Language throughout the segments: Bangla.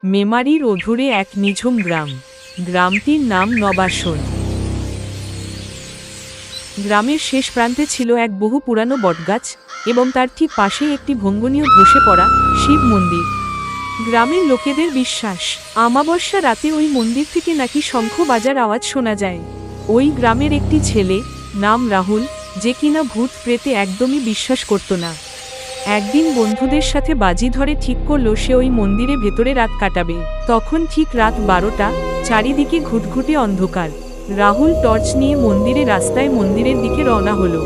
মেমারির অধুরে এক নিঝুম গ্রাম। গ্রামটির নাম নবাসন। গ্রামের শেষ প্রান্তে ছিল এক বহু পুরানো বটগাছ এবং তার ঠিক পাশেই একটি ভঙ্গনীয় ধসে পড়া শিব মন্দির। গ্রামের লোকেদের বিশ্বাস, আমাবস্যা রাতে ওই মন্দির থেকে নাকি শঙ্খ বাজার আওয়াজ শোনা যায়। ওই গ্রামের একটি ছেলে, নাম রাহুল, যে কিনা ভূত প্রেতে একদমই বিশ্বাস করত না, একদিন বন্ধুদের সাথে বাজি ধরে ঠিক করলো সে ওই মন্দিরে ভেতরে রাত কাটাবে। তখন ঠিক রাত 12টা, চারিদিকে ঘুটঘুটে অন্ধকার। রাহুল টর্চ নিয়ে মন্দিরের দিকে রওনা হলো।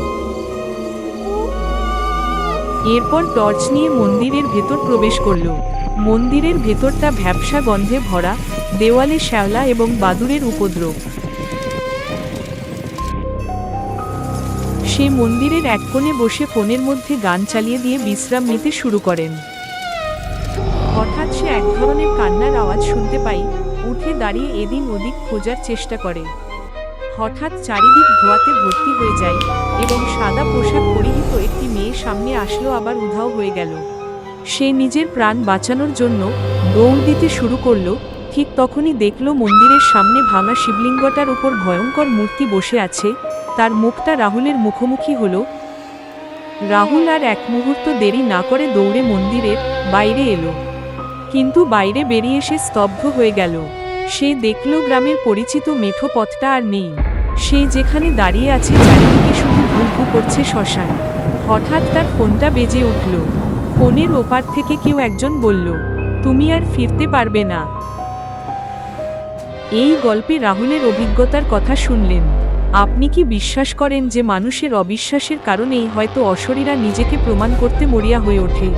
এরপর টর্চ নিয়ে মন্দিরের ভেতর প্রবেশ করল। মন্দিরের ভেতরটা ভ্যাপসা গন্ধে ভরা, দেওয়ালে শ্যাওলা এবং বাদুড়ের উপদ্রব। সে মন্দিরের এক কোণে বসে ফোনের মধ্যে গান চালিয়ে দিয়ে বিশ্রাম নিতে শুরু করেন। হঠাৎ সে এক ধরনের কান্নার আওয়াজ শুনতে পায়। উঠে দাঁড়িয়ে এদিন ওদিক খোঁজার চেষ্টা করে। হঠাৎ চারিদিক ধোঁয়াতে ভর্তি হয়ে যায় এবং সাদা পোশাক পরিহিত একটি মেয়ে সামনে আসলো, আবার উধাও হয়ে গেল। সে নিজের প্রাণ বাঁচানোর জন্য দৌড় দিতে শুরু করলো। ঠিক তখনই দেখল মন্দিরের সামনে ভাঙা শিবলিঙ্গটার উপর ভয়ঙ্কর মূর্তি বসে আছে। তার মুখটা রাহুলের মুখোমুখি হলো। রাহুল আর এক মুহূর্ত দেরি না করে দৌড়ে মন্দিরের বাইরে এলো, কিন্তু বাইরে বেরিয়ে সে স্তব্ধ হয়ে গেল। সে দেখল গ্রামের পরিচিত মেঠো পথটা আর নেই। সে যেখানে দাঁড়িয়ে আছে চারিদিকে শুধু ভূ করছে শ্মশান। হঠাৎ তার ফোনটা বেজে উঠল। ফোনের ওপার থেকে কেউ একজন বলল, তুমি আর ফিরতে পারবে না। এই গল্পে রাহুলের অভিজ্ঞতার কথা শুনলেন। আপনি কি বিশ্বাস করেন যে মানুষের অবিশ্বাসের কারণেই হয়তো অশরীরা নিজেকে প্রমাণ করতে মরিয়া হয়ে ওঠে?